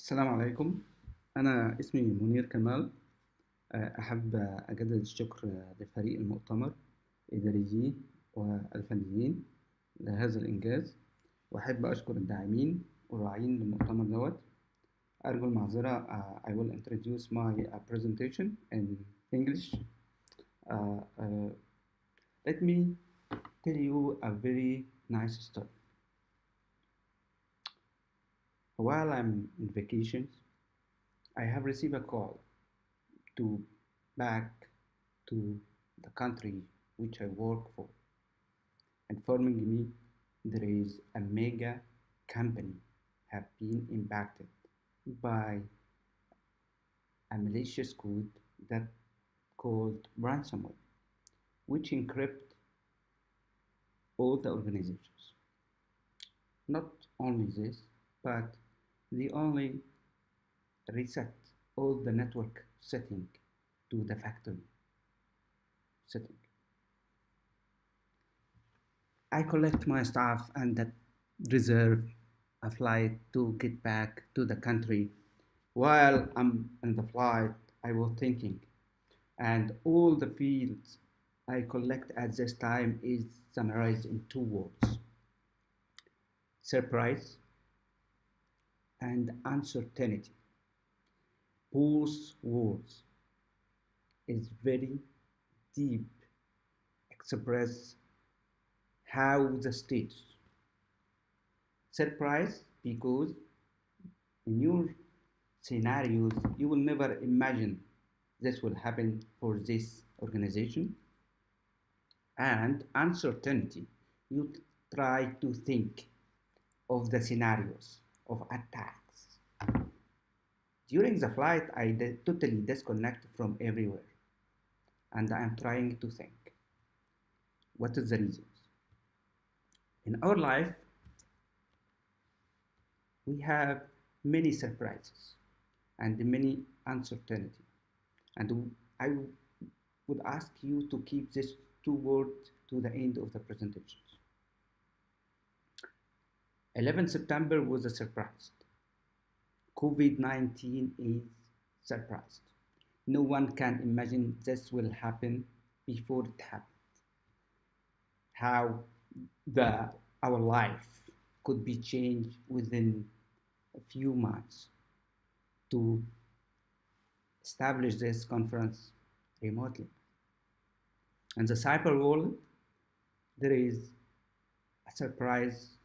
السلام عليكم. أنا اسمي منير كمال. أحب أجدد الشكر لفريق المؤتمر، الإداريين والفنيين لهذا الإنجاز، وأحب أشكر الداعمين والراعين للمؤتمر دوت. أرجو المعذرة. I will introduce my presentation in English. Let me tell you a very nice story. While I'm in vacations, I have received a call to back to the country which I work for, informing me there is a mega company have been impacted by a malicious code that called ransomware, which encrypt all the organizations. Not only this, but they only reset all the network setting to the factory setting. I collect my stuff and that reserve a flight to get back to the country. While I'm in the flight, I was thinking, and all the fields I collect at this time is summarized in two words: surprise and uncertainty. Both words is very deep express how the state. Surprise because in your scenarios you will never imagine this will happen for this organization, and uncertainty, you try to think of the scenarios of attacks. During the flight, I totally disconnect from everywhere, and I am trying to think what is the reasons. In our life, we have many surprises and many uncertainty, and I would ask you to keep this two words to the end of the presentations. 11 September was a surprise. COVID-19 is surprised. No one can imagine this will happen before it happened. How our life could be changed within a few months to establish this conference remotely. In the cyber world, there is a surprise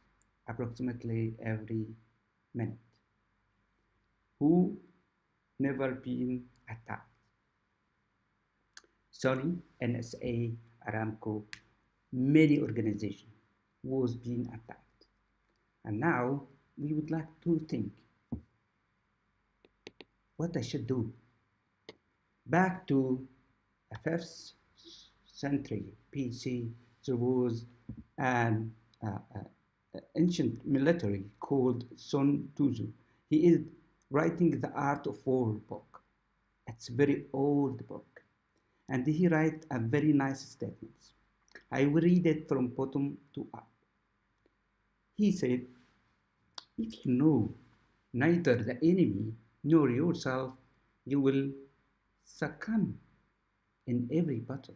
approximately every minute. Who never been attacked? Sony, NSA, Aramco, many organizations was being attacked. And now we would like to think what I should do. Back to the 5th century BC, there was an ancient military called Sun Tzu. He is writing the Art of War book. It's a very old book, and he writes a very nice statements. I will read it from bottom to up. He said, if you know neither the enemy nor yourself, you will succumb in every battle.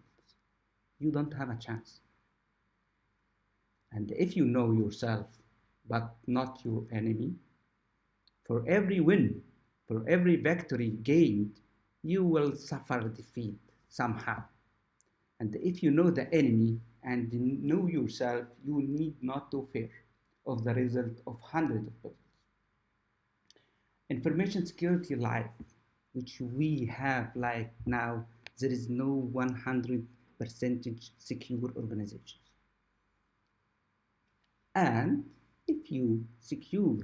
You don't have a chance. And if you know yourself, but not your enemy, for every win, for every victory gained, you will suffer defeat somehow. And if you know the enemy and know yourself, you need not to fear of the result of hundreds of battles. Information security life, which we have like now, there is no 100% secure organizations. And if you secure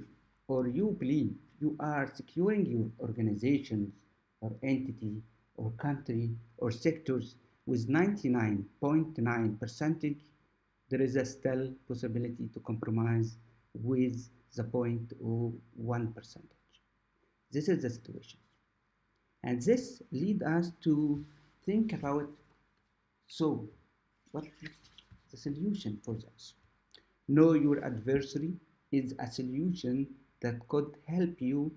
or you believe you are securing your organizations or entity or country or sectors with 99.9%, there is a still possibility to compromise with the 0.01%. This is the situation. And this leads us to think about, so what is the solution for this? Know your adversary is a solution that could help you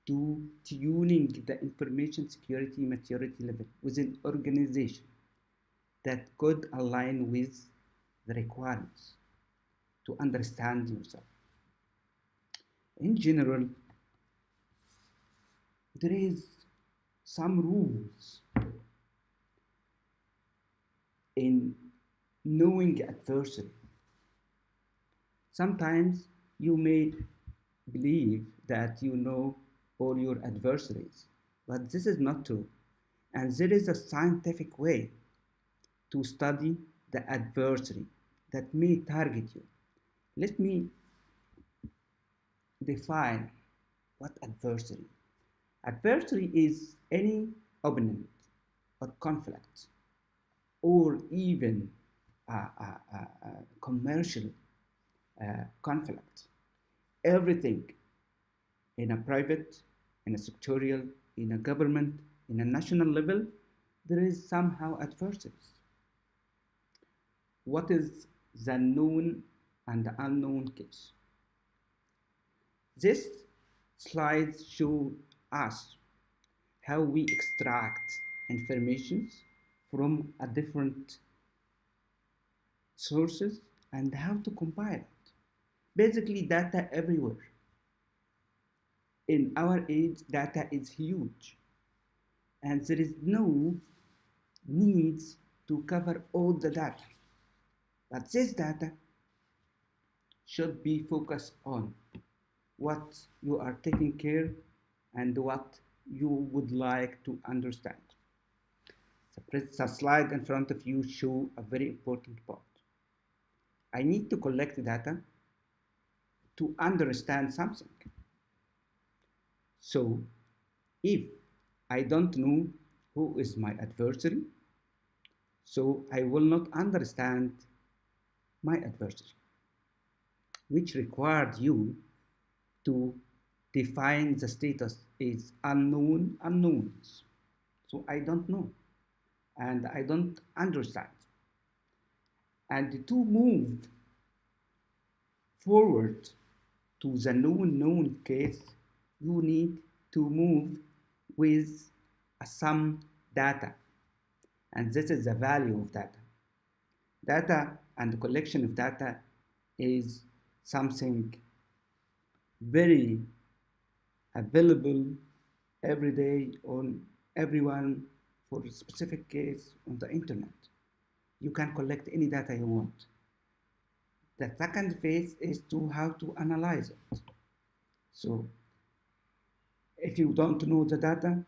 to tuning the information security maturity level within organization that could align with the requirements to understand yourself. In general, there is some rules in knowing adversary. Sometimes you may believe that you know all your adversaries, but this is not true. And there is a scientific way to study the adversary that may target you. Let me define what adversary. Adversary is any opponent or conflict or even a commercial conflict. Everything in a private, in a sectorial, in a government, in a national level, there is somehow adversaries. What is the known and the unknown case? This slide shows us how we extract information from a different sources and how to compile it. Basically, data everywhere. In our age, data is huge, and there is no need to cover all the data. But this data should be focused on what you are taking care and what you would like to understand. The slide in front of you shows a very important part. I need to collect data to understand something. So if I don't know who is my adversary, so I will not understand my adversary, which required you to define the status is unknown unknowns. So I don't know and I don't understand. And to move forward to the known case, you need to move with some data. And this is the value of data. Data and the collection of data is something very available every day on everyone for a specific case on the internet. You can collect any data you want. The second phase is to how to analyze it. So if you don't know the data,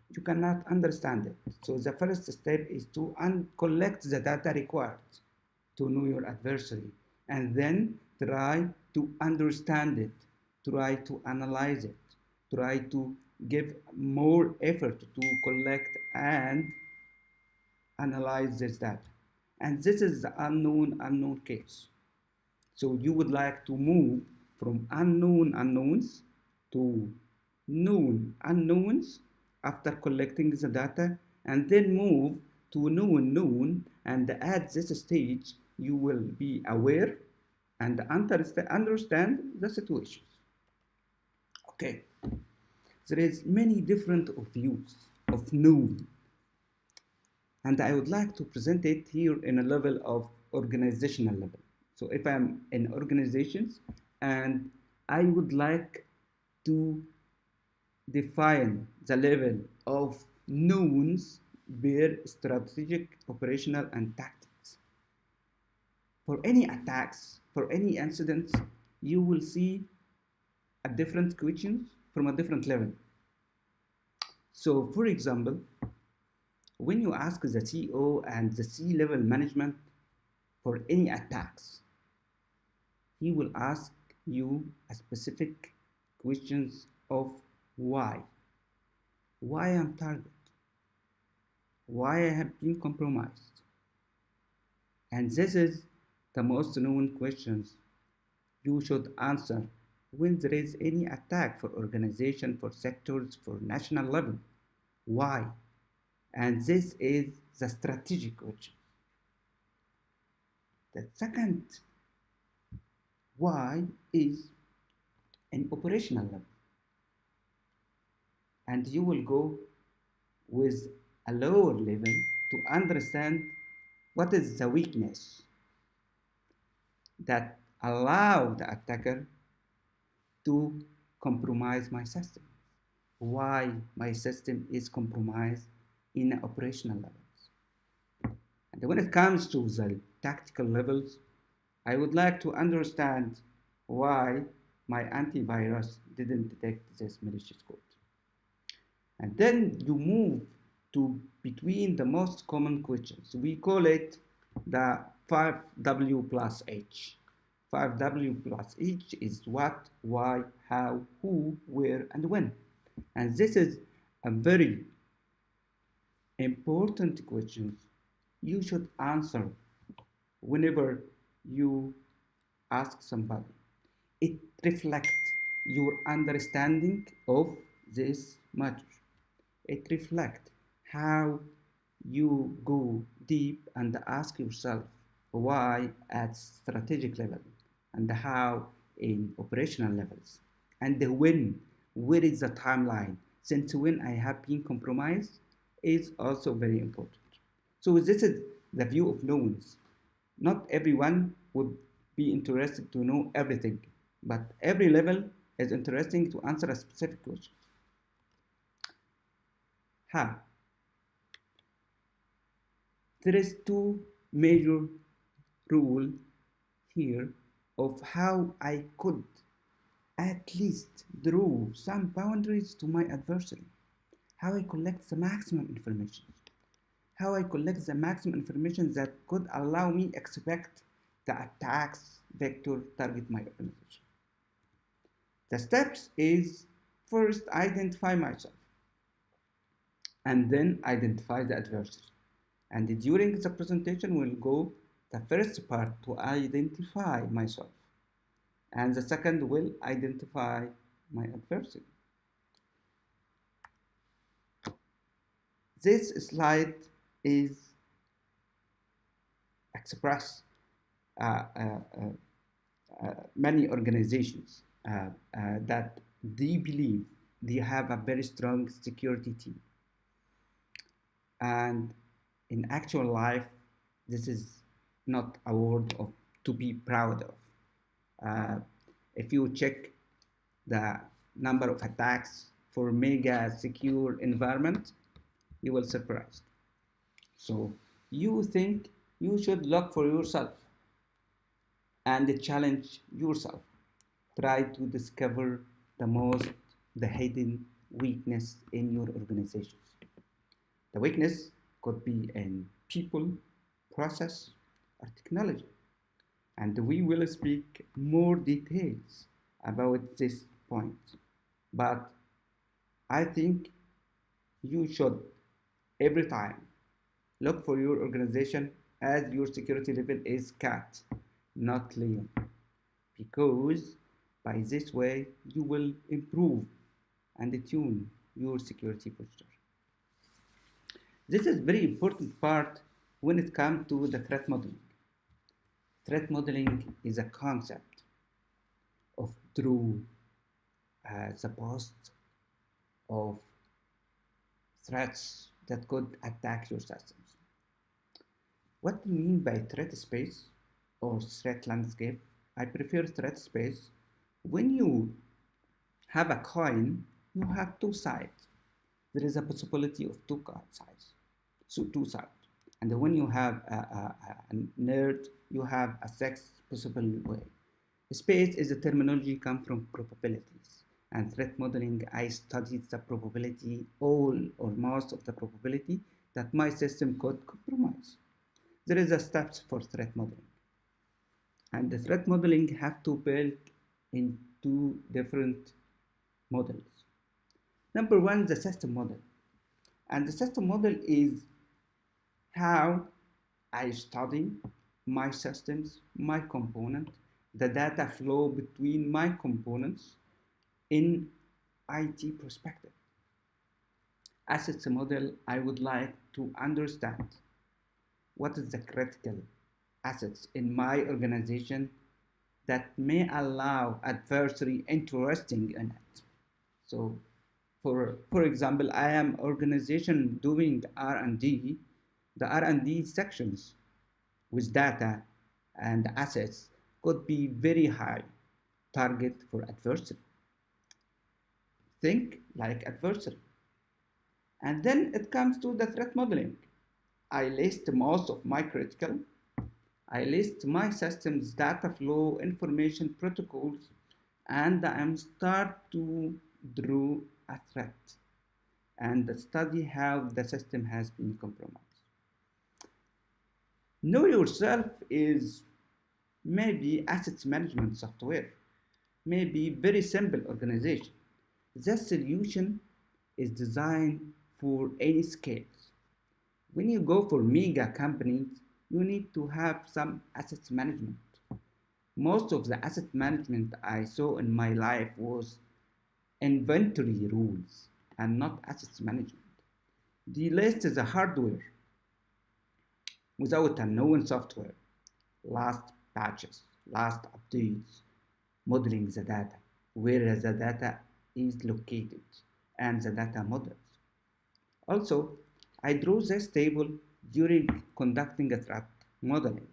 you cannot understand it. So the first step is to collect the data required to know your adversary and then try to understand it, try to analyze it, try to give more effort to collect and analyze this data. And this is the unknown case. So you would like to move from unknown unknowns to known unknowns after collecting the data, and then move to known, and at this stage you will be aware and understand the situations. Okay, there is many different views of known, and I would like to present it here in a level of organizational level. So if I'm in organizations and I would like to define the level of knowns per strategic, operational, and tactics. For any attacks, for any incidents, you will see a different questions from a different level. So, for example, when you ask the CEO and the C-level management for any attacks, he will ask you a specific questions of why I'm targeted, why I have been compromised. And this is the most known questions you should answer when there is any attack for organization, for sectors, for national level. Why? And this is the strategic question. The second why is an operational level. and you will go with a lower level to understand what is the weakness that allow the attacker to compromise my system. Why my system is compromised in operational levels. And when it comes to the tactical levels, I would like to understand why my antivirus didn't detect this malicious code. And then you move to between the most common questions. We call it the 5W plus H. 5W plus H is what, why, how, who, where, and when. And this is a very important question you should answer whenever you ask somebody. It reflects your understanding of this matter. It reflects how you go deep and ask yourself why at strategic level and how in operational levels and when, where is the timeline, since when I have been compromised is also very important. So this is the view of knowns. Not everyone would be interested to know everything, but every level is interesting to answer a specific question. How? There is two major rule here of how I could at least draw some boundaries to my adversary. How I collect the maximum information. How I collect the maximum information that could allow me expect the attacks vector target my organization. The steps is first identify myself and then identify the adversary. And during the presentation, we'll go the first part to identify myself, and the second will identify my adversary. This slide is express many organizations that they believe they have a very strong security team, and in actual life, this is not a word of to be proud of. If you check the number of attacks for mega secure environment, you will surprised. So you think you should look for yourself and challenge yourself. Try to discover the hidden weakness in your organizations. The weakness could be in people, process, or technology. And we will speak more details about this point. But I think you should every time look for your organization as your security level is cat, not lion. Because by this way you will improve and tune your security posture. This is very important part when it comes to the threat modeling. Threat modeling is a concept of draw the past of threats that could attack your systems. What do you mean by threat space or threat landscape? I prefer threat space. When you have a coin, you have two sides. There is a possibility of two sides. So two sides. And when you have a nerd, you have a sixth possible way. Space is a terminology come from probabilities. And threat modeling, I studied the probability, all or most of the probability that my system could compromise. There is a steps for threat modeling. And the threat modeling have to build in two different models. Number one, the system model. And the system model is how I study my systems, my component, the data flow between my components in IT perspective. Assets model, I would like to understand what is the critical assets in my organization that may allow adversary interesting in it. So For example, I am organization doing R&D. The R&D sections with data and assets could be very high target for adversary. Think like adversary. And then it comes to the threat modeling. I list most of my critical. I list my system's data flow information protocols, and I'm start to draw a threat and study how the system has been compromised. Know yourself is maybe assets management software, maybe very simple organization. The solution is designed for any scale. When you go for mega companies, you need to have some assets management. Most of the asset management I saw in my life was inventory rules and not assets management. The list is a hardware without a known software, last patches, last updates, modeling the data, where the data is located, and the data models. Also, I drew this table during conducting a threat modeling.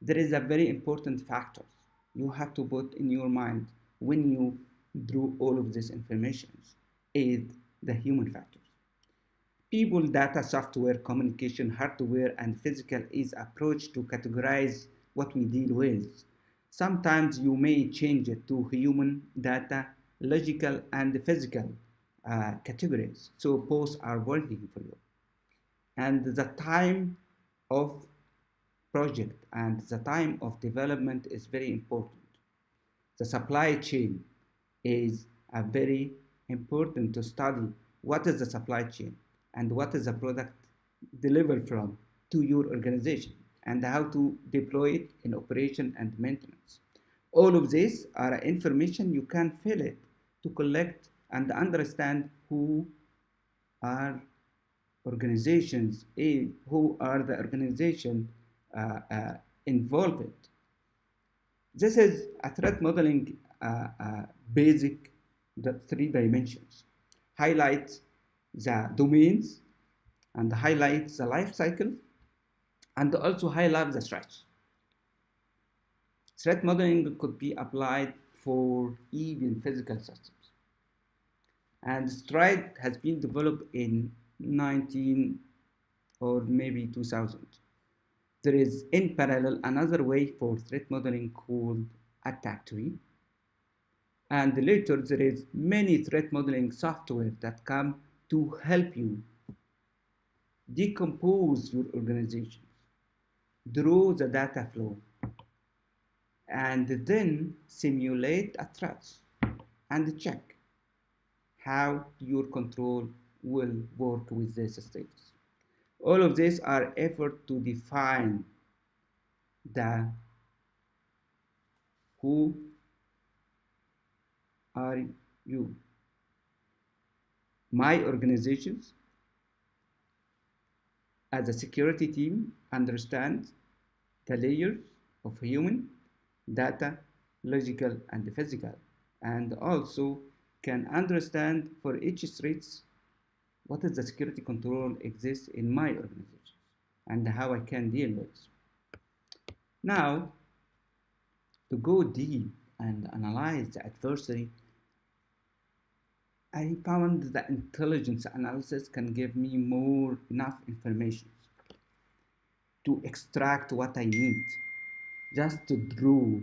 There is a very important factor you have to put in your mind when you drew all of this information is the human factors. People, data, software, communication, hardware, and physical is approach to categorize what we deal with. Sometimes you may change it to human, data, logical, and physical categories. So both are working for you. And the time of project and the time of development is very important. The supply chain is a very important to study what is the supply chain and what is the product delivered from to your organization and how to deploy it in operation and maintenance. All of these are information you can fill it to collect and understand who are organizations, who are the organization involved. This is a threat modeling basic, the three dimensions. Highlights the domains and highlights the life cycle and also highlight the threats. Threat modeling could be applied for even physical systems. And Stride has been developed in 19 or maybe 2000. There is in parallel another way for threat modeling called attack tree. And later there is many threat modeling software that come to help you decompose your organization, draw the data flow, and then simulate a threat and check how your control will work with this status. All of these are efforts to define the who are you. My organizations as a security team understand the layers of human, data, logical, and physical, and also can understand for each threats what is the security control exists in my organization and how I can deal with. Now, to go deep and analyze the adversary, I found that intelligence analysis can give me enough information to extract what I need, just to draw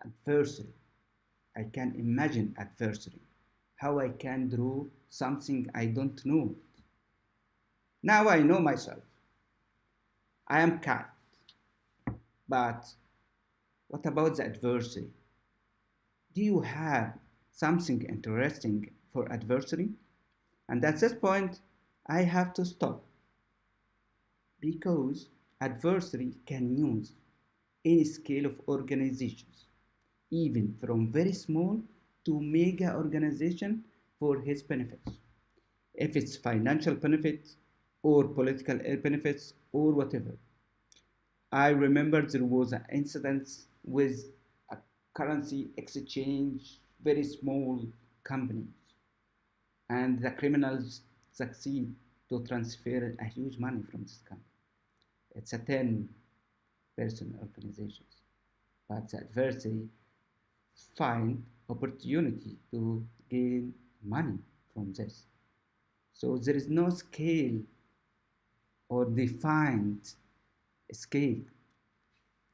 adversary. I can imagine adversary, how I can draw something I don't know. Now I know myself. I am cat. But what about the adversary? Do you have something interesting for adversary? And at this point, I have to stop because adversary can use any scale of organizations, even from very small to mega organization for his benefits. If it's financial benefits or political benefits or whatever. I remember there was an incident with a currency exchange very small companies, and the criminals succeed to transfer a huge money from this company. It's a 10-person organizations, but the adversary find opportunity to gain money from this. So there is no scale or defined scale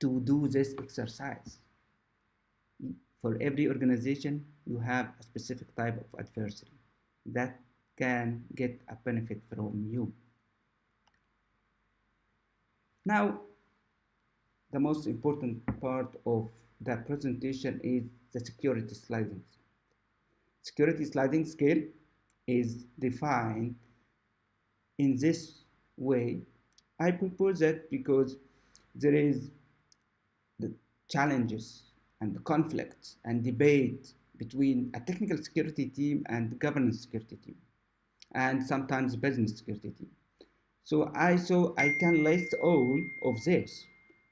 to do this exercise. For every organization, you have a specific type of adversary that can get a benefit from you. Now, the most important part of the presentation is the security sliding. Security sliding scale is defined in this way. I propose that because there is the challenges and the conflicts and debate between a technical security team and governance security team, and sometimes business security team. So I can list all of this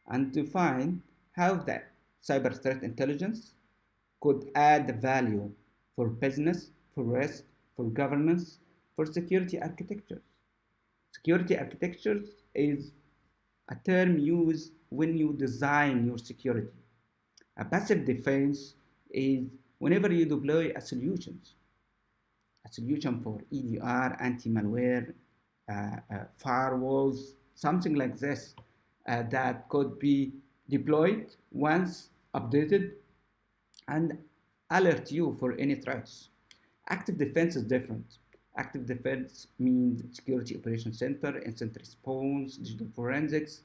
and define how that cyber threat intelligence could add value for business, for risk, for governance, for security architecture. Security architecture is a term used when you design your security. A passive defense is whenever you deploy a solution for EDR, anti-malware, firewalls, something like this that could be deployed once updated and alert you for any threats. Active defense is different. Active defense means security operations center, incident response, digital forensics,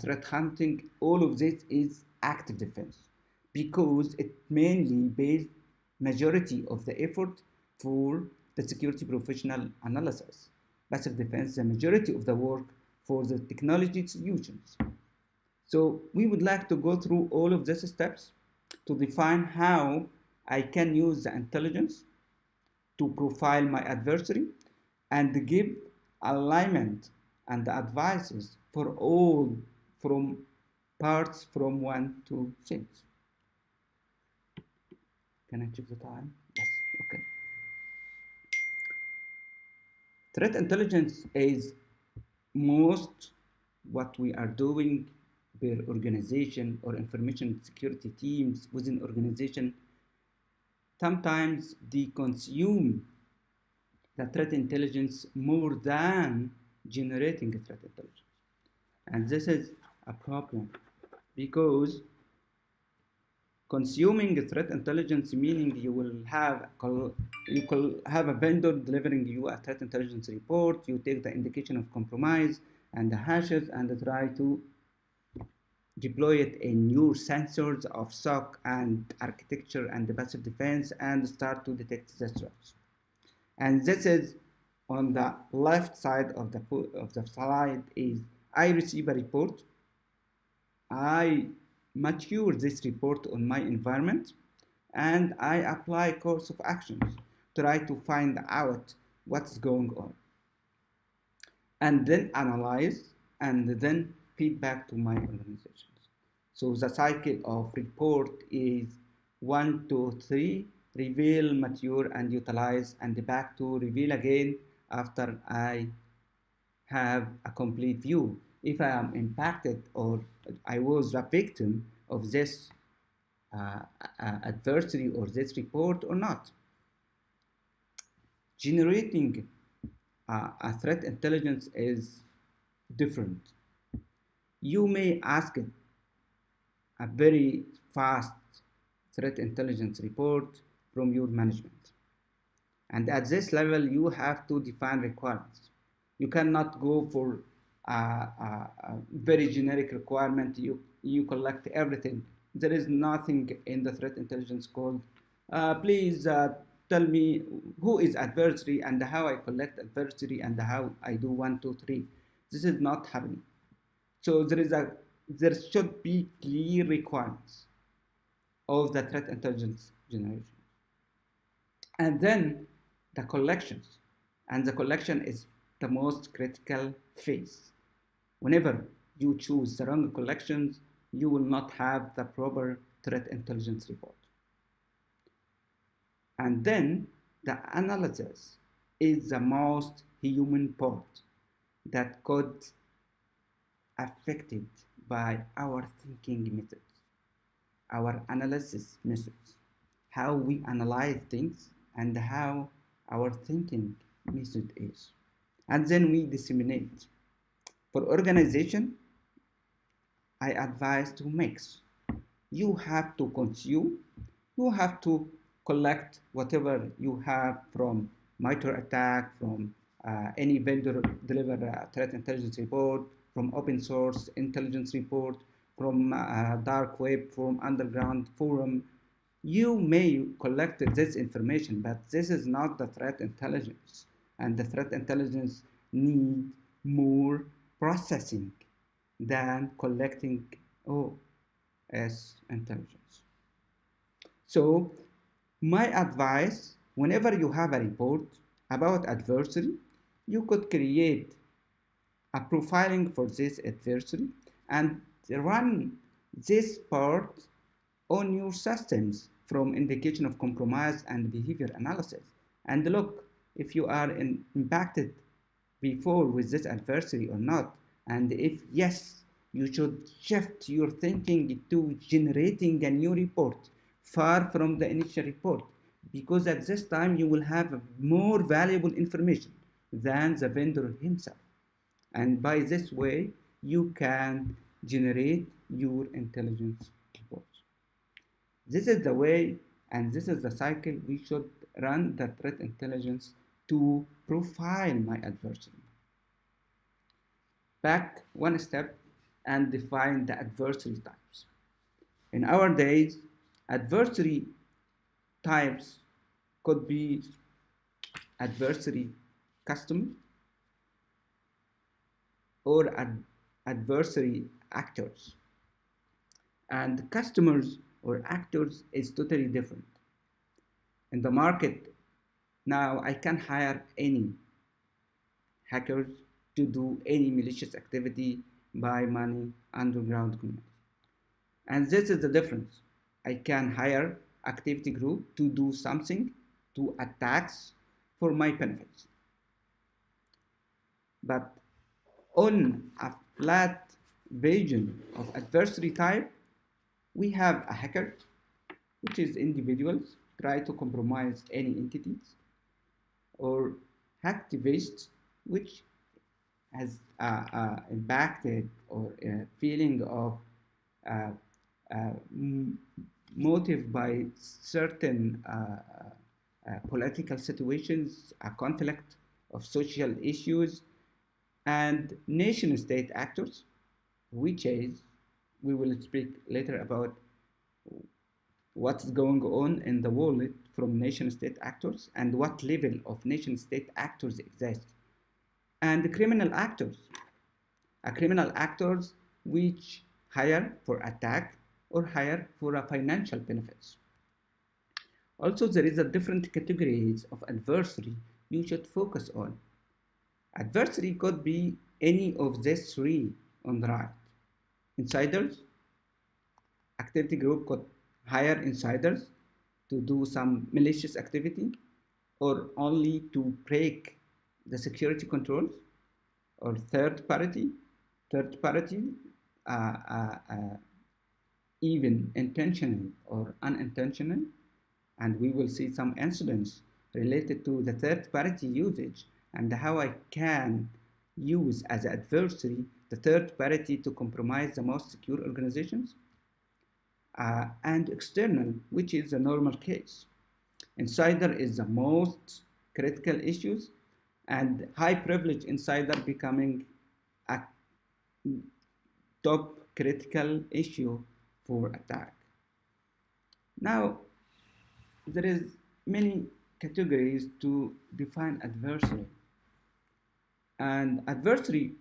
threat hunting. All of this is active defense because it mainly based majority of the effort for the security professional analysis. Passive defense, the majority of the work for the technology solutions. So we would like to go through all of these steps to define how I can use the intelligence to profile my adversary and give alignment and advices for all from parts from 1 to 6. Can I check the time? Yes, okay. Threat intelligence is most what we are doing per organization or information security teams within organization. Sometimes they consume the threat intelligence more than generating threat intelligence. And this is a problem because consuming threat intelligence meaning you will have a vendor delivering you a threat intelligence report. You take the indication of compromise and the hashes and try to deploy it in your sensors of SOC and architecture and the passive defense and start to detect the threats. And this is on the left side of the slide is I receive a report. I mature this report on my environment and I apply course of actions to try to find out what's going on and then analyze and then feedback to my organizations. So the cycle of report is 1, 2, 3, reveal, mature, and utilize, and back to reveal again after I have a complete view. If I am impacted or I was a victim of this adversary or this report or not. Generating a threat intelligence is different. You may ask it a very fast threat intelligence report from your management. And at this level, you have to define requirements. You cannot go for a very generic requirement. You collect everything. There is nothing in the threat intelligence called, please tell me who is adversary and how I collect adversary and how I do 1, 2, 3. This is not happening. So there should be clear requirements of the threat intelligence generation. And then the collections. And the collection is the most critical phase. Whenever you choose the wrong collections, you will not have the proper threat intelligence report. And then the analysis is the most human part that could affected by our thinking methods, our analysis methods, how we analyze things and how our thinking method is. And then we disseminate. For organization, I advise to mix. You have to consume, you have to collect whatever you have from MITRE attack, from any vendor deliver threat intelligence report, from open source intelligence report, from dark web, from underground forum. You may collect this information, but this is not the threat intelligence. And the threat intelligence need more processing than collecting OS intelligence. So my advice, whenever you have a report about adversary, you could create a profiling for this adversary and run this part on your systems from indication of compromise and behavior analysis. And look if you are impacted before with this adversary or not. And if yes, you should shift your thinking to generating a new report far from the initial report, because at this time you will have more valuable information than the vendor himself. And by this way, you can generate your intelligence reports. This is the way and this is the cycle we should run the threat intelligence to profile my adversary. Back one step and define the adversary types. In our days, adversary types could be adversary customer or adversary actors. And customers or actors is totally different. In the market now, I can hire any hackers to do any malicious activity, buy money, underground community. And this is the difference. I can hire activity group to do something, to attacks for my benefits. But on a flat version of adversary type, we have a hacker, which is individuals try to compromise any entities, or hacktivists, which has impacted or a feeling of motive by certain political situations, a conflict of social issues, and nation state actors, which is, we will speak later about what's going on in the world from nation state actors and what level of nation state actors exist. And the criminal actors, criminal actors which hire for attack or hire for financial benefits. Also, there is a different categories of adversary you should focus on. Adversary could be any of these three on the right. Insiders, activity group could hire insiders to do some malicious activity or only to break the security controls, or third party, even intentional or unintentional, and we will see some incidents related to the third party usage and how I can use as an adversary the third party to compromise the most secure organizations, and external, which is the normal case. Insider is the most critical issues, and high privilege insider becoming a top critical issue for attack. Now, there is many categories to define adversary. And adversary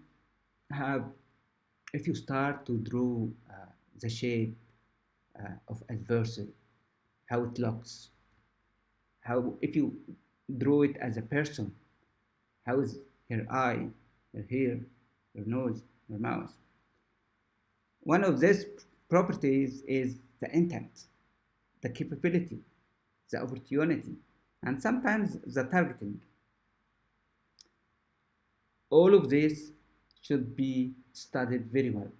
have, if you start to draw the shape of adversary, how it looks, how, if you draw it as a person, how is her eye, her hair, her nose, her mouth. One of these properties is the intent, the capability, the opportunity, and sometimes the targeting. All of this should be studied very well.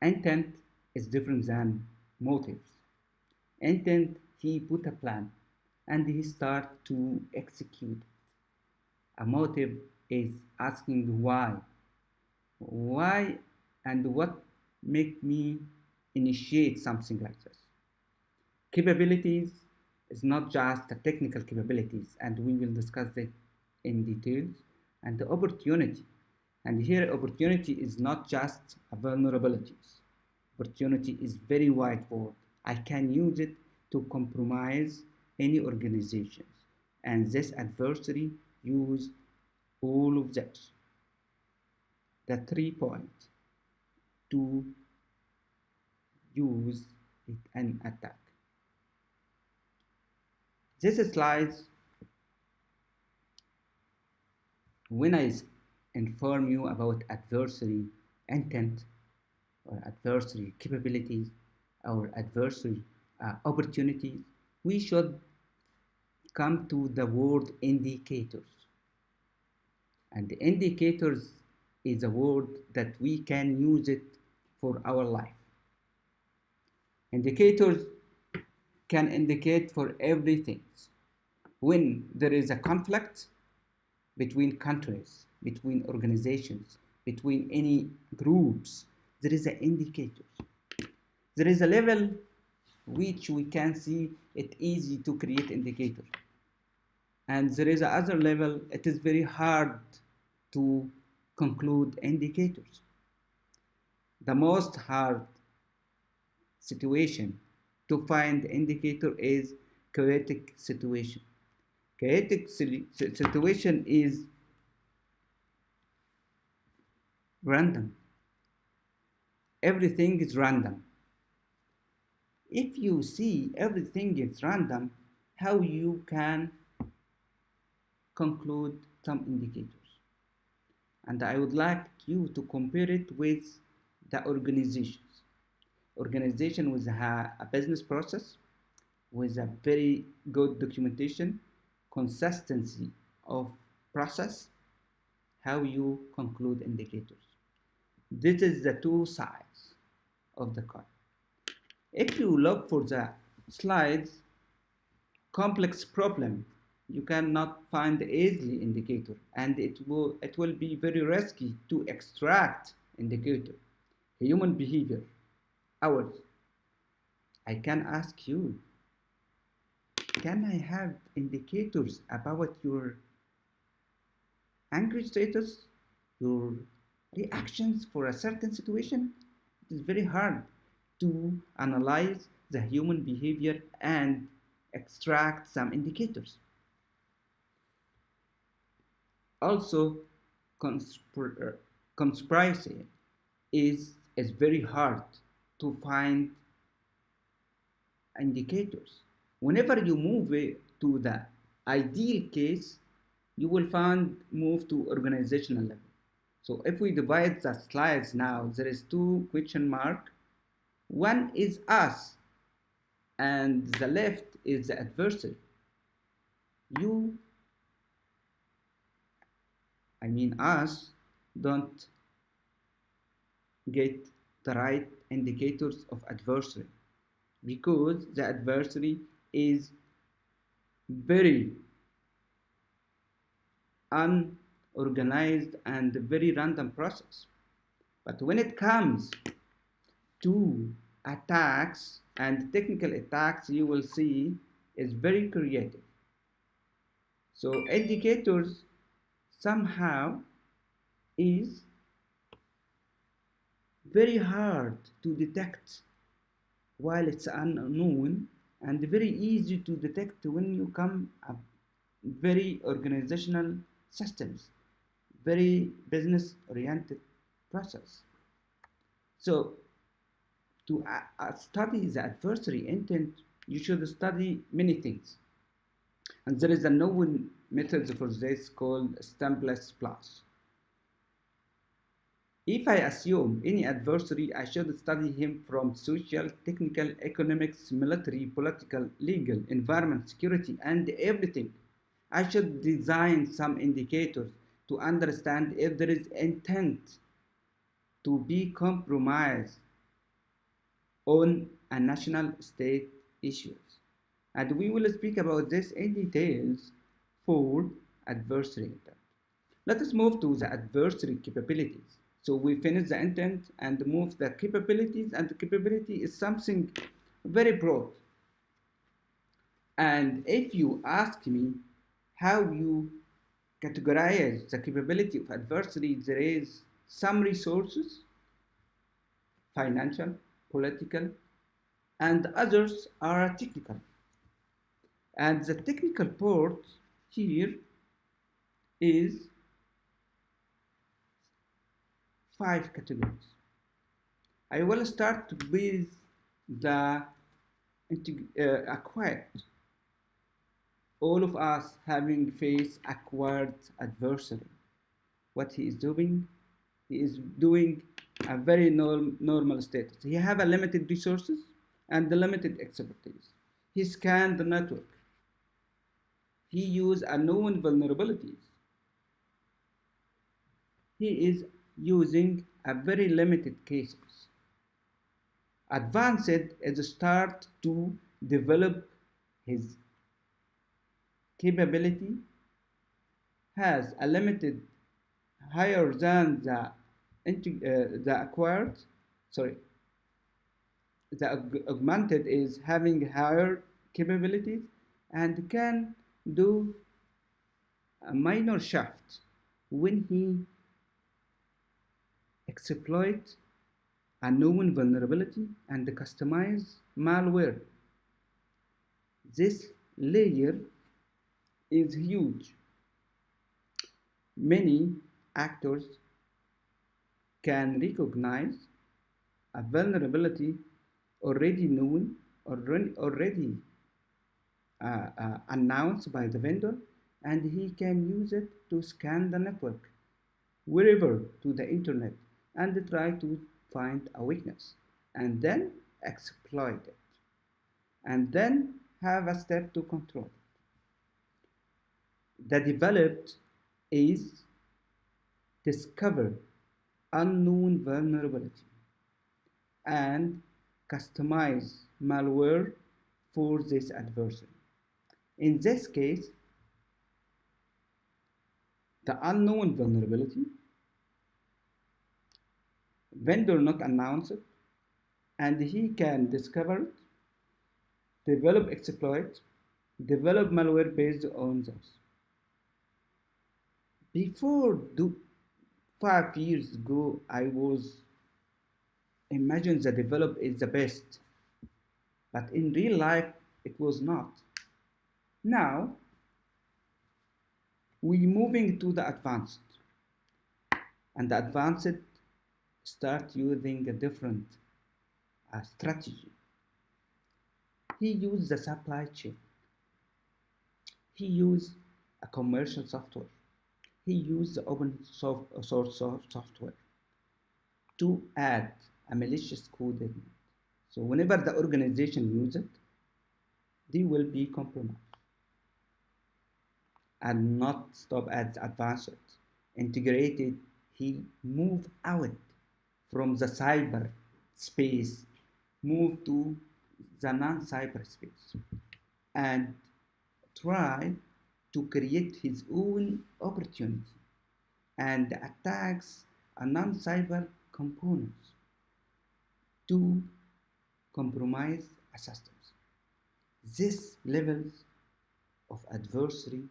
Intent is different than motives. Intent, he put a plan and he start to execute. A motive is asking why. Why and what make me initiate something like this? Capabilities is not just the technical capabilities, and we will discuss it in details. And the opportunity, and here opportunity is not just vulnerabilities. Opportunity is very wide word. I can use it to compromise any organizations, and this adversary use all of this. The 3 points to use it an attack. This slide, when I inform you about adversary intent or adversary capabilities or adversary opportunities, we should come to the word indicators. And the indicators is a word that we can use it for our life. Indicators can indicate for everything. When there is a conflict between countries, between organizations, between any groups, there is an indicator. There is a level which we can see it easy to create indicator. And there is another level, it is very hard to conclude indicators. The most hard situation to find indicator is chaotic situation. Chaotic situation is random. Everything is random. If you see everything is random, how you can conclude some indicators? And I would like you to compare it with the organizations. Organization with a business process, with a very good documentation, consistency of process, how you conclude indicators. This is the two sides of the coin. If you look for the slides, complex problem, you cannot find easily indicator, and it will be very risky to extract indicator. Human behavior, ours. I can ask you, can I have indicators about your angry status, your reactions for a certain situation? It is very hard to analyze the human behavior and extract some indicators. Also, conspiracy is very hard to find indicators. Whenever you move to the ideal case, you will find move to organizational level. So if we divide the slides now, there is 2 question mark. One is us, and the left is the adversary. Us don't get the right indicators of adversary because the adversary is very unorganized and very random process. But when it comes to attacks and technical attacks, you will see is very creative. So indicators somehow is very hard to detect while it's unknown, and very easy to detect when you come up very organizational systems, very business oriented process. So to study the adversary intent, you should study many things. And there is a known method for this called stimulus plus. If I assume any adversary, I should study him from social, technical, economics, military, political, legal, environment, security, and everything. I should design some indicators to understand if there is intent to be compromised on a national state issues. And we will speak about this in details for adversary intent. Let us move to the adversary capabilities. So we finish the intent and move the capabilities, and the capability is something very broad. And if you ask me how you categorize the capability of adversary, there is some resources, financial, political, and others are technical. And the technical part here is 5 categories. I will start with the acquired. All of us having faced acquired adversary. What he is doing a very normal status. He have a limited resources and the limited expertise. He scanned the network. He used unknown vulnerabilities. He is using a very limited cases. Advanced is a start to develop his capability, has a limited higher than the acquired, sorry, the augmented is having higher capabilities and can do a minor shift when he exploit a known vulnerability and customize malware. This layer is huge. Many actors can recognize a vulnerability already known or already announced by the vendor, and he can use it to scan the network wherever to the internet and try to find a weakness and then exploit it and then have a step to control it. The developed is discover unknown vulnerability and customize malware for this adversary. In this case, the unknown vulnerability, vendor not announce it, and he can discover it, develop exploit, develop malware based on this. Before 5 years ago, I was imagined the develop is the best, but in real life, it was not. Now, we moving to the advanced, and the advanced start using a different strategy. He used the supply chain. He used a commercial software. He used the open source software to add a malicious code in it. So whenever the organization uses it, they will be compromised and not stop at advanced. Integrated, he moved out from the cyber space, moved to the non-cyber space, and try to create his own opportunity and attacks a non-cyber components to compromise a systems. This levels of adversary,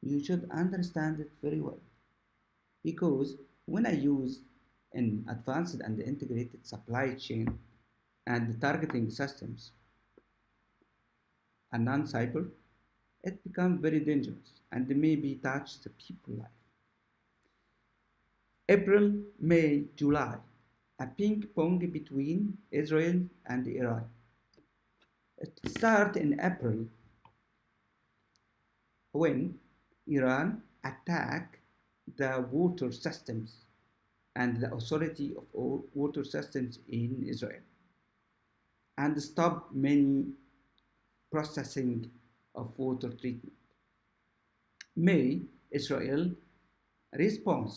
you should understand it very well, because when I use an advanced and integrated supply chain and targeting systems and non-cyber, it becomes very dangerous and maybe touch the people life. April, May, July, a ping pong between Israel and Iran. It started in April when Iran attacked the water systems and the authority of all water systems in Israel, and stop many processing of water treatment. May Israel response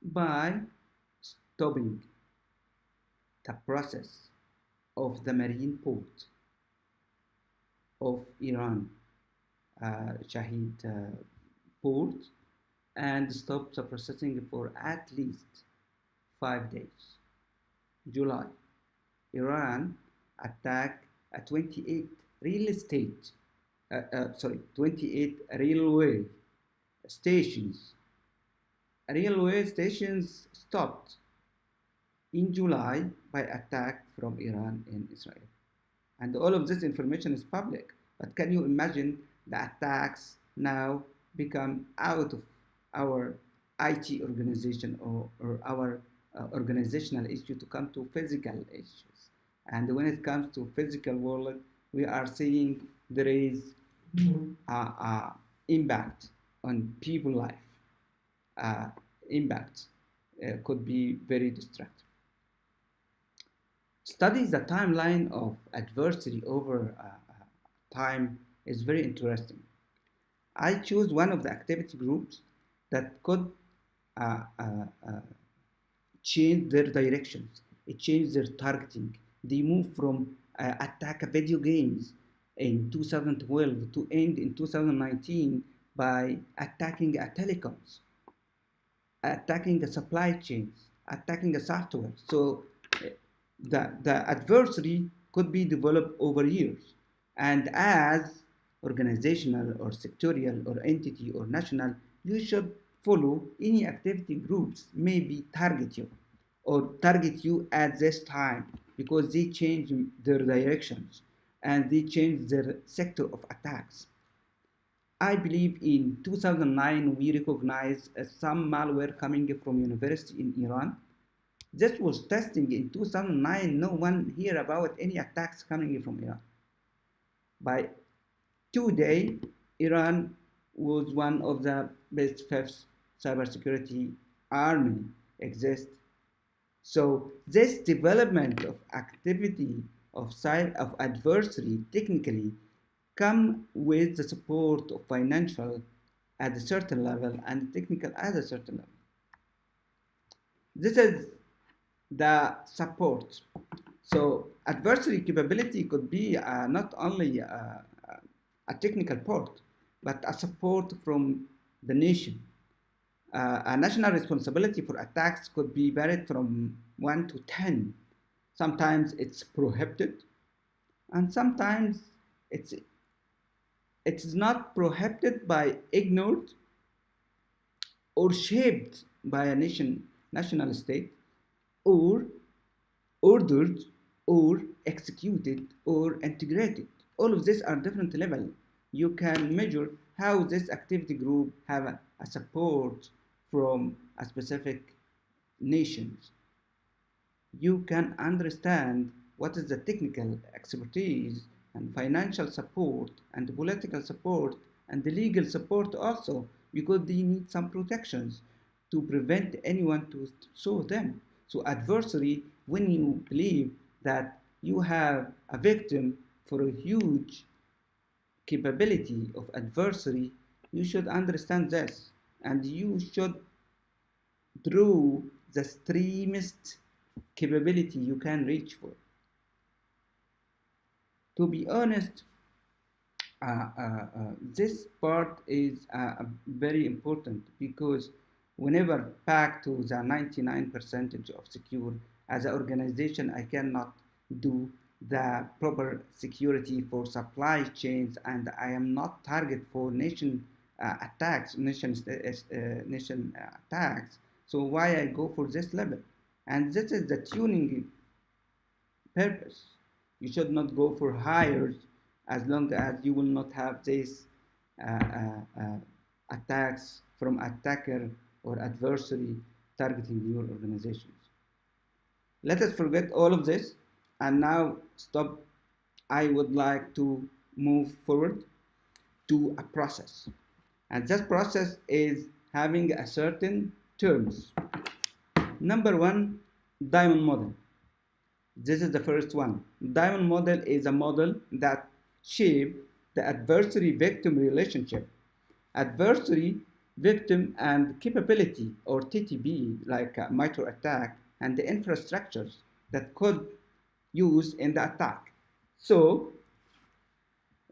by stopping the process of the marine port of Iran, Shahid port, and stop the processing for at least 5 days. July, Iran attacked 28 real estate, 28 stations. Railway stations stopped in July by attack from Iran in Israel. And all of this information is public. But can you imagine the attacks now become out of our IT organization or our organizational issue to come to physical issues? And when it comes to physical world, we are seeing there is impact on people life. Impact could be very destructive. Studies the timeline of adversary over time is very interesting. I choose one of the activity groups that could change their directions, it changed their targeting. They move from attack video games in 2012 to end in 2019 by attacking telecoms, attacking the supply chains, attacking the software. So the adversary could be developed over years. And as organizational or sectorial or entity or national, you should follow any activity groups maybe target you or target you at this time because they change their directions and they change their sector of attacks. I believe in 2009 we recognized some malware coming from university in Iran. This was testing in 2009. No one heard about any attacks coming from Iran. By today, Iran was one of the best fifth cybersecurity army exist. So this development of activity of adversary technically come with the support of financial at a certain level and technical at a certain level. This is the support. So adversary capability could be not only a technical part, but a support from the nation. A national responsibility for attacks could be varied from 1 to 10. Sometimes it's prohibited, and sometimes it's not prohibited by ignored or shaped by a national state, or ordered or executed or integrated. All of these are different levels. You can measure how this activity group have a support from a specific nations. You can understand what is the technical expertise and financial support and political support and the legal support also, because they need some protections to prevent anyone to sue them. So adversary, when you believe that you have a victim for a huge capability of adversary, you should understand this and you should draw the extremist capability you can reach for. To be honest, this part is very important because whenever back to the 99% of secure, as an organization, I cannot do the proper security for supply chains, and I am not target for nation attacks. So why I go for this level? And this is the tuning purpose. You should not go for higher as long as you will not have these attacks from attacker or adversary targeting your organizations. Let us forget all of this and now stop. I would like to move forward to a process, and this process is having a certain terms. Number one, diamond model. This is the first one. Diamond model is a model that shapes the adversary-victim relationship. Adversary, victim, and capability, or TTB, like MITRE attack, and the infrastructures that could use in the attack. So,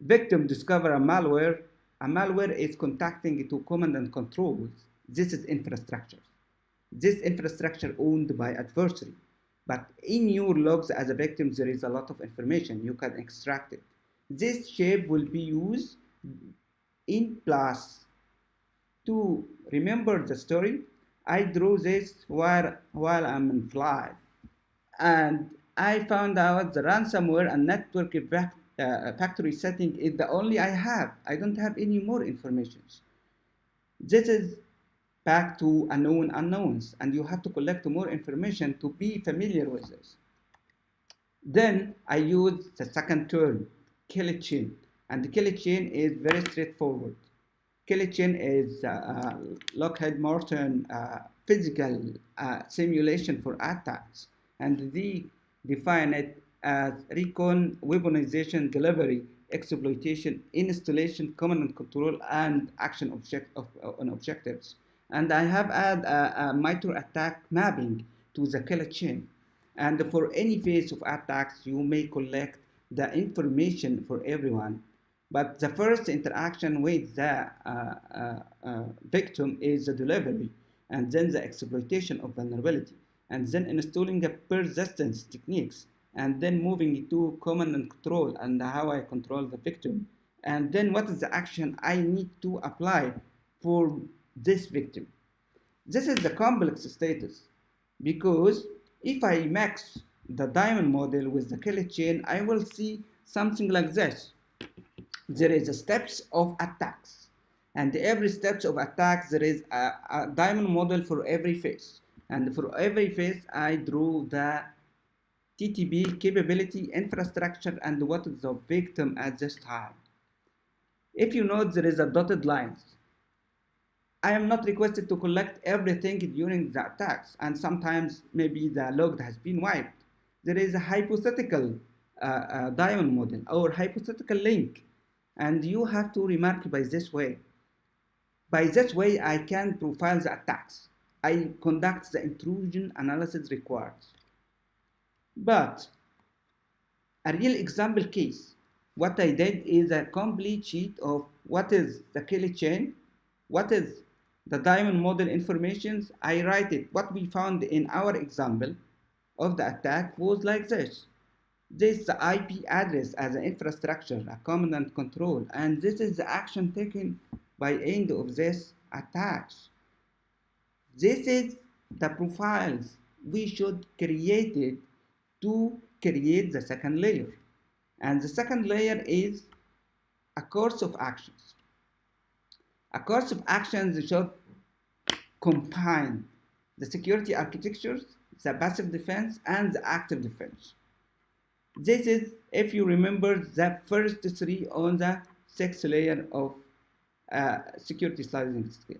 victim discover a malware. A malware is contacting to command and controls. This is infrastructure. This infrastructure owned by adversary. But in your logs as a victim, there is a lot of information. You can extract it. This shape will be used in plus. To remember the story, I drew this while I'm in flight. And I found out the ransomware and network factory setting is the only I have. I don't have any more information. This is back to unknown unknowns, and you have to collect more information to be familiar with this. Then I use the second term, kill chain, and the kill chain is very straightforward. Kill chain is Lockheed Martin physical simulation for attacks, and they define it as recon, weaponization, delivery, exploitation, installation, command and control, and action on objectives. And I have added a MITRE attack mapping to the kill chain. And for any phase of attacks, you may collect the information for everyone. But the first interaction with the victim is the delivery, and then the exploitation of vulnerability, and then installing the persistence techniques, and then moving to command and control and how I control the victim, and then what is the action I need to apply for this victim. This is the complex status, because if I mix the diamond model with the kill chain, I will see something like this. There is a steps of attacks, and every steps of attacks there is a diamond model for every phase, and for every phase I drew the TTB capability, infrastructure, and what is the victim at this time. If you note, there is a dotted lines. I am not requested to collect everything during the attacks, and sometimes maybe the log has been wiped. There is a hypothetical diamond model or hypothetical link, and you have to remark by this way. By this way, I can profile the attacks. I conduct the intrusion analysis required. But a real example case, what I did is a complete sheet of what is the kill chain, what is the diamond model information. I write it. What we found in our example of the attack was like this. This is the IP address as an infrastructure, a command and control, and this is the action taken by end of this attacks. This is the profiles we should create it to create the second layer. And the second layer is a course of actions. A course of actions should combine the security architectures, the passive defense, and the active defense. This is, if you remember, the first three on the sixth layer of security sliding scales.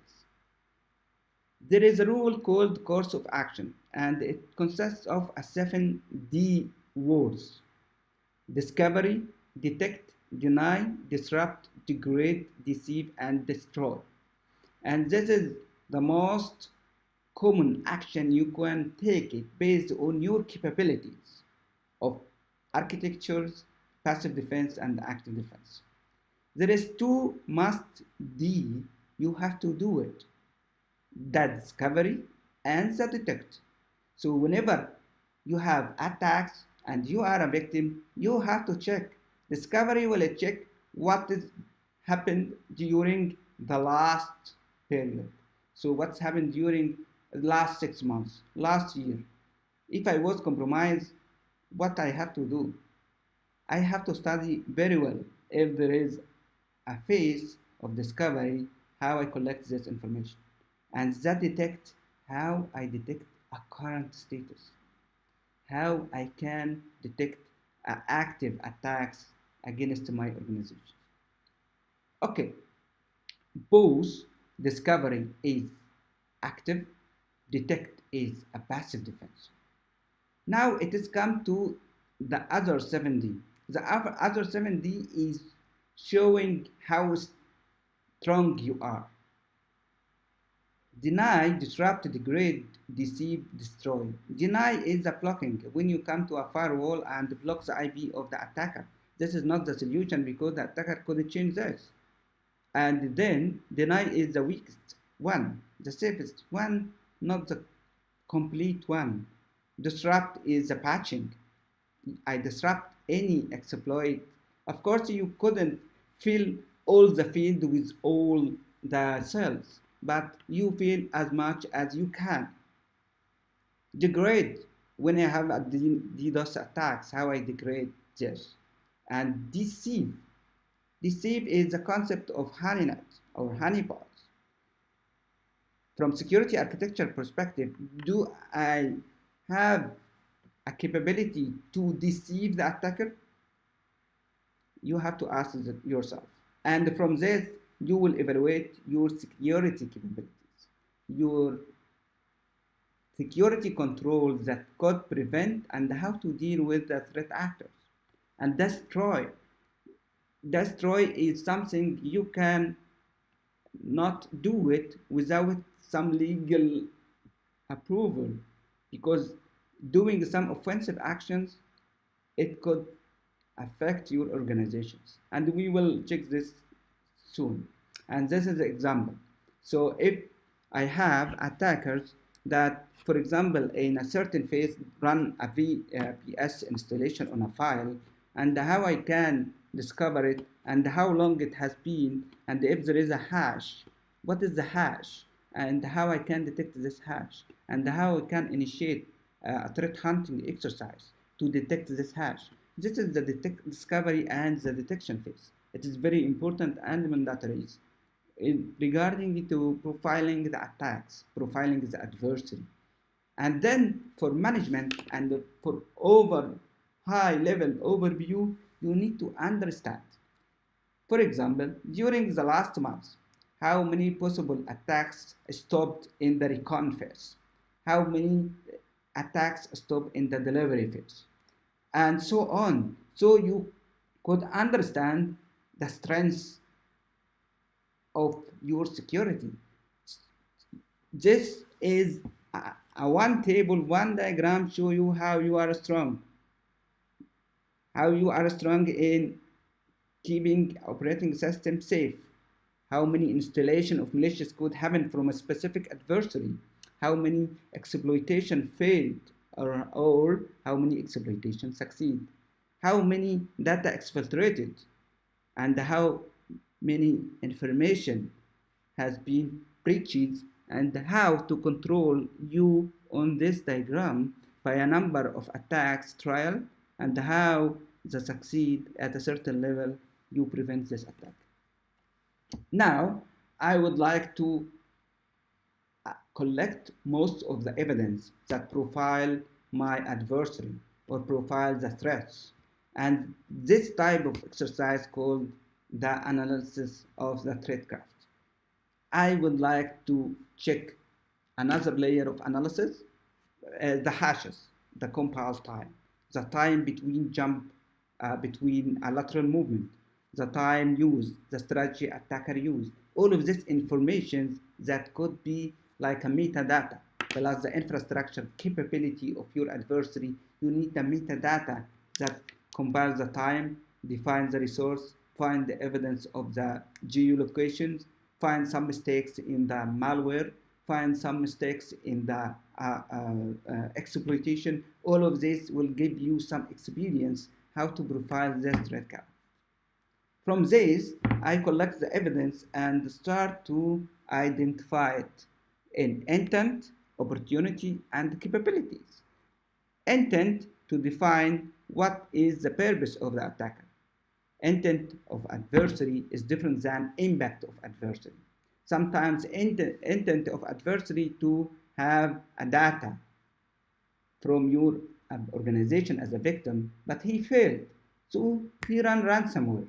There is a rule called course of action, and it consists of a 7D words: discovery, detect, deny, disrupt, degrade, deceive, and destroy. And this is the most common action you can take it based on your capabilities of architectures, passive defense, and active defense. There is two must-D, you have to do it: the discovery and the detect. So whenever you have attacks and you are a victim, you have to check. Discovery will check what is happened during the last period. So what's happened during the last 6 months, last year. If I was compromised, what I have to do? I have to study very well if there is a phase of discovery, how I collect this information. And that detect, how I detect a current status, how I can detect active attacks against my organization. Okay, both discovery is active, detect is a passive defense. Now it is come to the other 7D. The other 7D is showing how strong you are. Deny, disrupt, degrade, deceive, destroy. Deny is a blocking. When you come to a firewall and block the IP of the attacker, this is not the solution because the attacker couldn't change this. And then deny is the weakest one, the safest one, not the complete one. Disrupt is the patching. I disrupt any exploit. Of course, you couldn't fill all the field with all the cells, but you fill as much as you can. Degrade, when I have a DDoS attacks, how I degrade this. And deceive. Deceive is the concept of honeynet or honeypots. From security architecture perspective, do I have a capability to deceive the attacker? You have to ask yourself. And from this, you will evaluate your security capabilities, your security controls that could prevent and how to deal with the threat actors. And destroy. Destroy is something you can not do it without some legal approval, because doing some offensive actions, it could affect your organizations. And we will check this soon. And this is the example. So if I have attackers that, for example, in a certain phase run a VPS installation on a file, and how I can discover it, and how long it has been, and if there is a hash, what is the hash, and how I can detect this hash, and how I can initiate a threat hunting exercise to detect this hash. This is the discovery and the detection phase. It is very important and mandatory regarding to profiling the attacks, profiling the adversary. And then for management and for high level overview, you need to understand. For example, during the last month, how many possible attacks stopped in the recon phase? How many attacks stopped in the delivery phase? And so on. So you could understand the strengths of your security. This is a one table, one diagram show you how you are strong. How you are strong in keeping operating system safe. How many installation of malicious code happen from a specific adversary. How many exploitation failed or how many exploitation succeed. How many data exfiltrated and how many information has been breached, and how to control you on this diagram by a number of attacks trial, and how the succeed at a certain level you prevent this attack. Now I would like to collect most of the evidence that profile my adversary or profile the threats, and this type of exercise called the analysis of the threat graph. I would like to check another layer of analysis, the hashes, the compile time, the time between jump, between a lateral movement, the time used, the strategy attacker used. All of this information that could be like a metadata, plus the infrastructure capability of your adversary. You need the metadata that compiles the time, defines the resource, find the evidence of the geolocations, find some mistakes in the malware, find some mistakes in the exploitation. All of this will give you some experience how to profile this threat graph. From this, I collect the evidence and start to identify it in intent, opportunity, and capabilities. Intent to define what is the purpose of the attacker. Intent of adversary is different than impact of adversary. Sometimes intent of adversary to have a data from your organization as a victim, but he failed. So he ran ransomware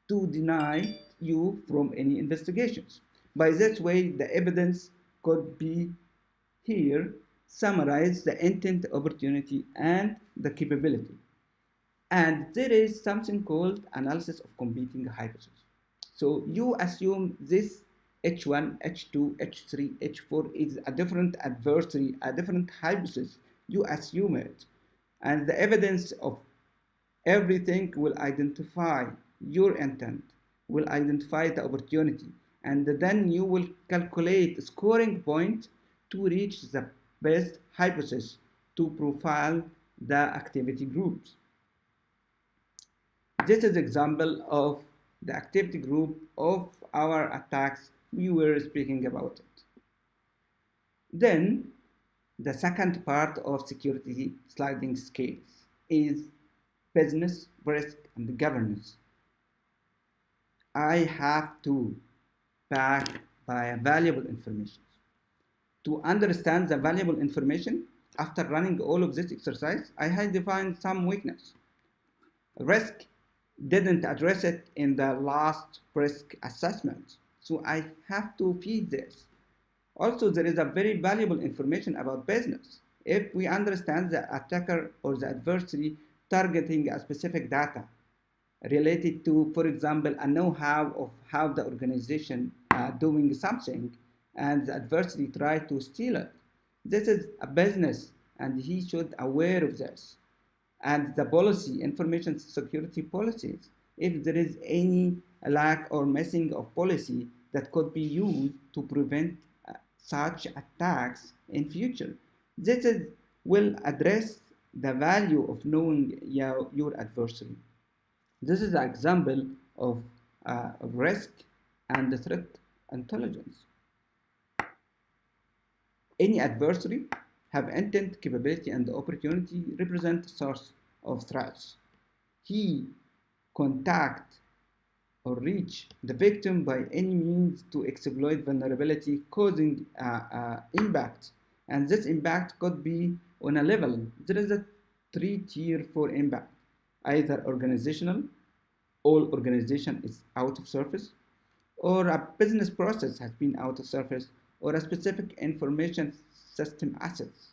to deny you from any investigations. By this way, the evidence could be here summarize the intent, opportunity, and the capability. And there is something called analysis of competing hypotheses. So you assume this H1, H2, H3, H4 is a different adversary, a different hypothesis. You assume it. And the evidence of everything will identify your intent, will identify the opportunity, and then you will calculate scoring point to reach the best hypothesis to profile the activity groups. This is example of the activity group of our attacks we were speaking about it. Then the second part of security sliding scales is business, risk, and governance. I have to back by valuable information. To understand the valuable information, after running all of this exercise, I had defined some weakness. Risk didn't address it in the last risk assessment, so I have to feed this. Also, there is a very valuable information about business. If we understand the attacker or the adversary targeting a specific data related to, for example, a know-how of how the organization doing something, and the adversary try to steal it. This is a business, and he should aware of this. And the policy, information security policies, if there is any lack or missing of policy that could be used to prevent such attacks in future. This will address the value of knowing your adversary. This is an example of risk and threat intelligence. Any adversary have intent, capability, and opportunity represent source of threats. He contact or reach the victim by any means to exploit vulnerability, causing impact. And this impact could be on a level. There is a 3-tier for impact. Either organizational, all organization is out of surface, or a business process has been out of surface, or a specific information system assets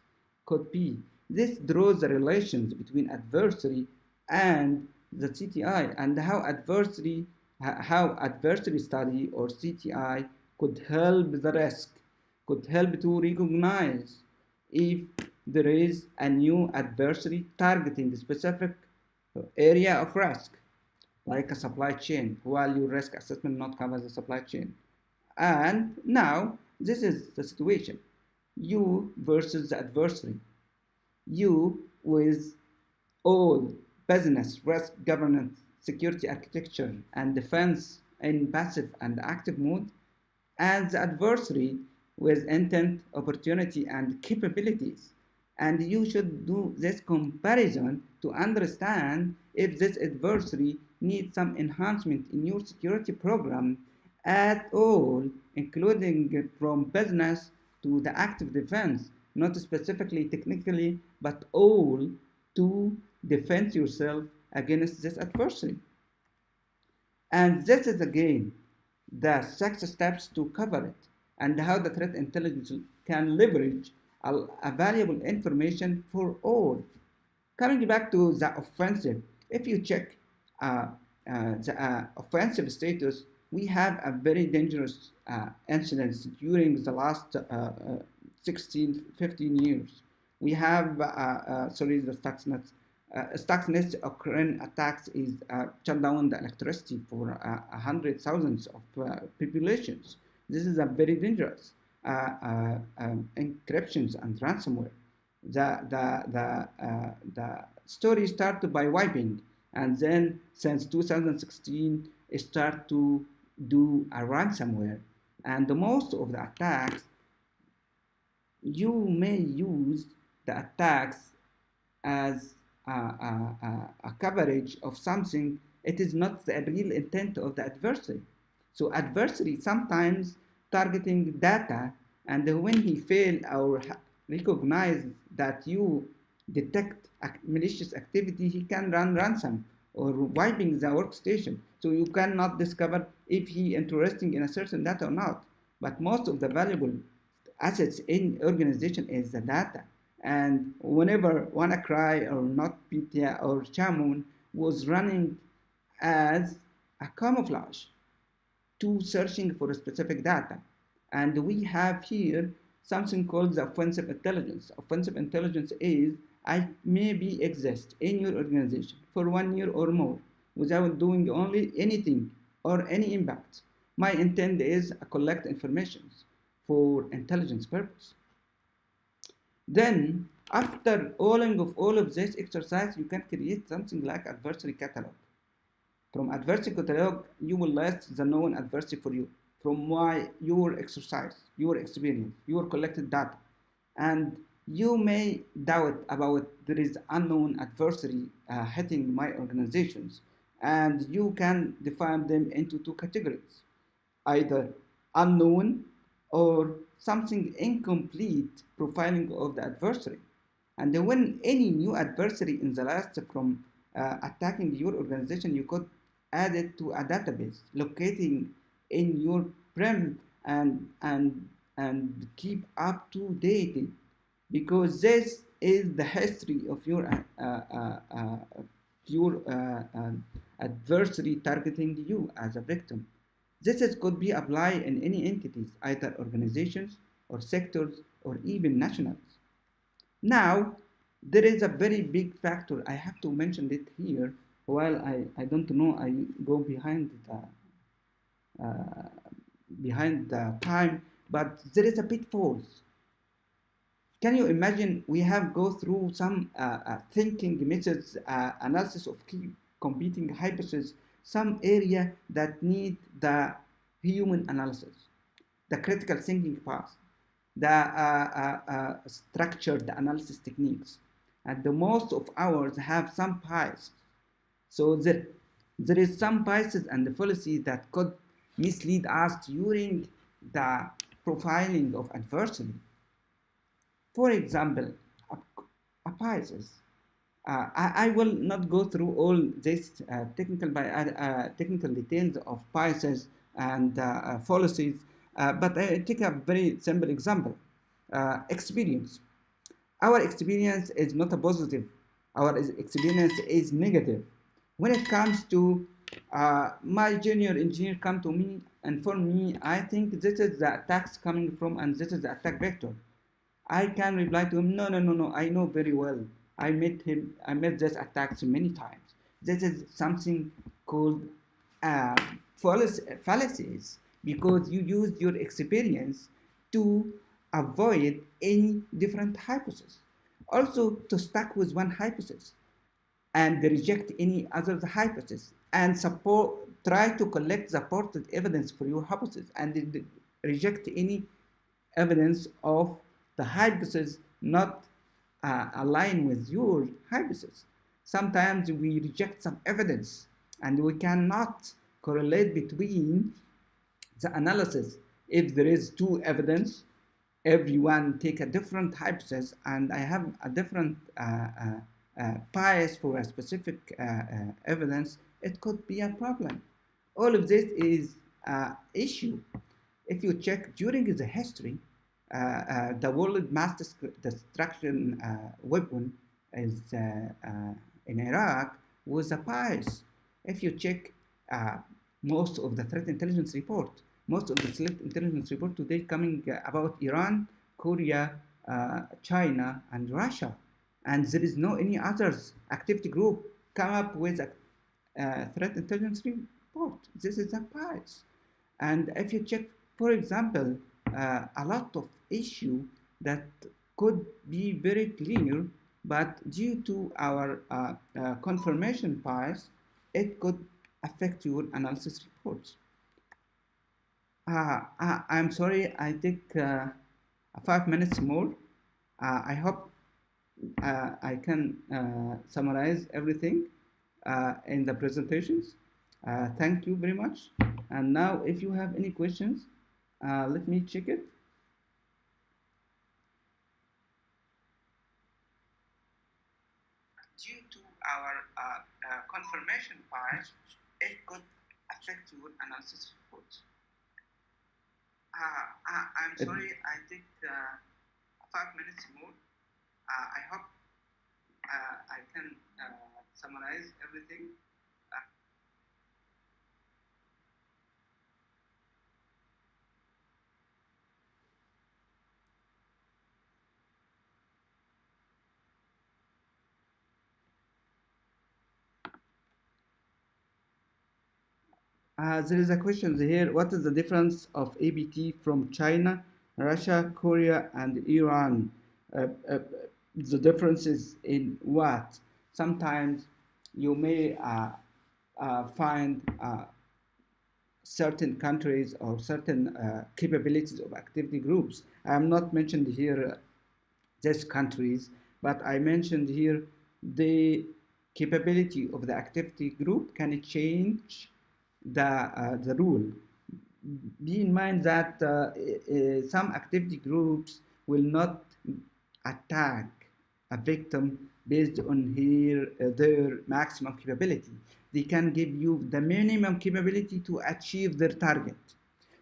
could be. This draws the relations between adversary and the CTI, and how adversary study or CTI could help the risk, could help to recognize if there is a new adversary targeting a specific area of risk, like a supply chain, while your risk assessment not covers the supply chain. And now this is the situation. You versus the adversary. You with all business, risk, governance, security architecture, and defense in passive and active mode, and the adversary with intent, opportunity, and capabilities. And you should do this comparison to understand if this adversary needs some enhancement in your security program at all, including from business to the active defense, not specifically technically, but all to defend yourself against this adversary. And this is again the 6 steps to cover it, and how the threat intelligence can leverage a valuable information for all. Coming back to the offensive, if you check the offensive status, we have a very dangerous incidents during the last 15 years. We have, the Stuxnet occurring attacks is shut down the electricity for 100,000 of populations. This is a very dangerous encryptions and ransomware. The story started by wiping, and then since 2016 it started to do a ransomware. And the most of the attacks, you may use the attacks as a coverage of something. It is not the real intent of the adversary. So adversary sometimes targeting data, and when he fail or recognize that you detect malicious activity, he can run ransom or wiping the workstation. So you cannot discover if he interested in a certain data or not. But most of the valuable assets in organization is the data. And whenever WannaCry or NotPetya or Shamoon was running as a camouflage to searching for specific data. And we have here something called the offensive intelligence. Offensive intelligence is I maybe exist in your organization for 1 year or more without doing only anything or any impact. My intent is to collect information for intelligence purpose. Then, after all of this exercise, you can create something like adversary catalog. From adversary catalog, you will list the known adversary for you, from why your exercise, your experience, your collected data. And you may doubt about there is unknown adversary hitting my organizations, and you can define them into two categories, either unknown or something incomplete profiling of the adversary. And when any new adversary in the last from attacking your organization, you could add it to a database, locating in your prem and keep up to date, because this is the history of your adversary targeting you as a victim. This could be applied in any entities, either organizations or sectors or even nationals. Now, there is a very big factor. I have to mention it here. While I don't know, I go behind the time, but there is a pitfalls. Can you imagine we have go through some thinking methods, analysis of key competing hypotheses, some area that need the human analysis, the critical thinking path, the structured analysis techniques. And the most of ours have some bias. So there is some biases and the fallacy that could mislead us during the profiling of adversary. For example, a biases. I will not go through all this technical details of biases and fallacies, but I take a very simple example. Experience. Our experience is not a positive. Our experience is negative. When it comes to my junior engineer come to me and for me, I think this is the attacks coming from and this is the attack vector. I can reply to him, no, I know very well. I met this attacks many times. This is something called fallacies because you use your experience to avoid any different hypothesis. Also, to stuck with one hypothesis and reject any other hypothesis and try to collect supported evidence for your hypothesis and reject any evidence of the hypothesis not align with your hypothesis. Sometimes we reject some evidence and we cannot correlate between the analysis. If there is two evidence, everyone take a different hypothesis and I have a different bias for a specific evidence, it could be a problem. All of this is an issue. If you check during the history, the world mass destruction weapon is in Iraq was a bias. If you check most of the threat intelligence report, most of the threat intelligence report today coming about Iran, Korea, China, and Russia, and there is no any others activity group come up with a threat intelligence report. This is a bias. And if you check, for example, a lot of issue that could be very clear, but due to our confirmation bias, it could affect your analysis reports. I'm sorry, I take 5 minutes more. I hope I can summarize everything in the presentations. Thank you very much. And now, if you have any questions, let me check it. Due to our confirmation bias, it could affect your analysis reports. I'm sorry, I take 5 minutes more. I hope I can summarize everything. There is a question here. What is the difference of ABT from China, Russia, Korea, and Iran? The difference is in what? Sometimes you may find certain countries or certain capabilities of activity groups. I am not mentioned here these countries, but I mentioned here the capability of the activity group can change the rule. Be in mind that some activity groups will not attack a victim based on their maximum capability. They can give you the minimum capability to achieve their target.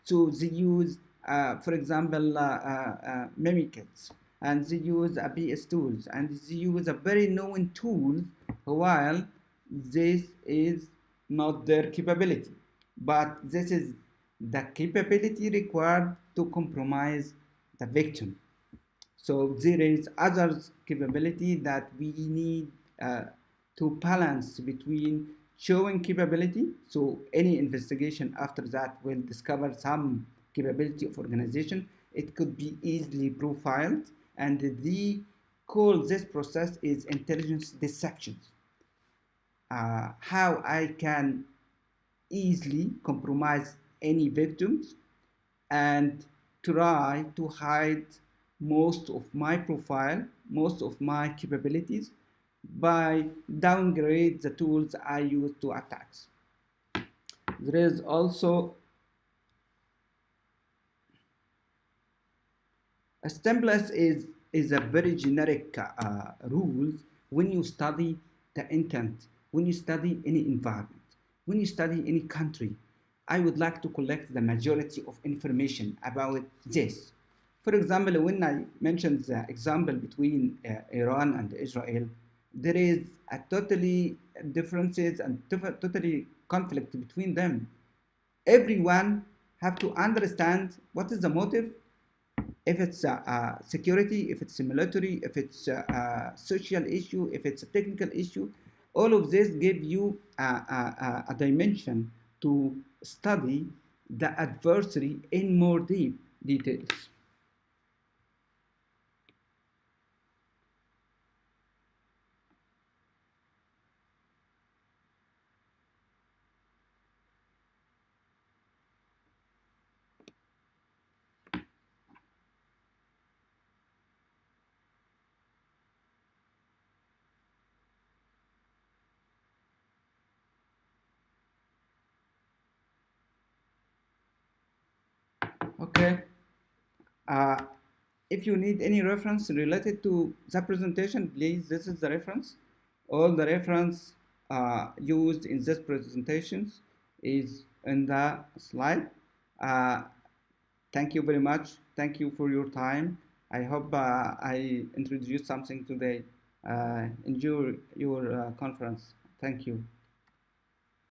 So they use, for example, mimickets, and they use BS tools, and they use a very known tool, while this is not their capability. But this is the capability required to compromise the victim. So there is other capability that we need to balance between showing capability. So any investigation after that will discover some capability of organization. It could be easily profiled, and the call this process is intelligence deception. How I can easily compromise any victims and try to hide most of my profile, most of my capabilities by downgrade the tools I use to attacks. There is also a stimulus is a very generic rule when you study the intent, when you study any environment, when you study any country. I would like to collect the majority of information about this. For example, when I mentioned the example between Iran and Israel, there is a totally differences and totally conflict between them. Everyone have to understand what is the motive, if it's security, if it's a military, if it's a social issue, if it's a technical issue. All of this give you a dimension to study the adversary in more deep details. Okay. Uh, if you need any reference related to the presentation, please, this is the reference. All the reference used in this presentations is in the slide. Uh, Thank you very much. Thank you for your time. I hope I introduced something today. Enjoy your conference. Thank you.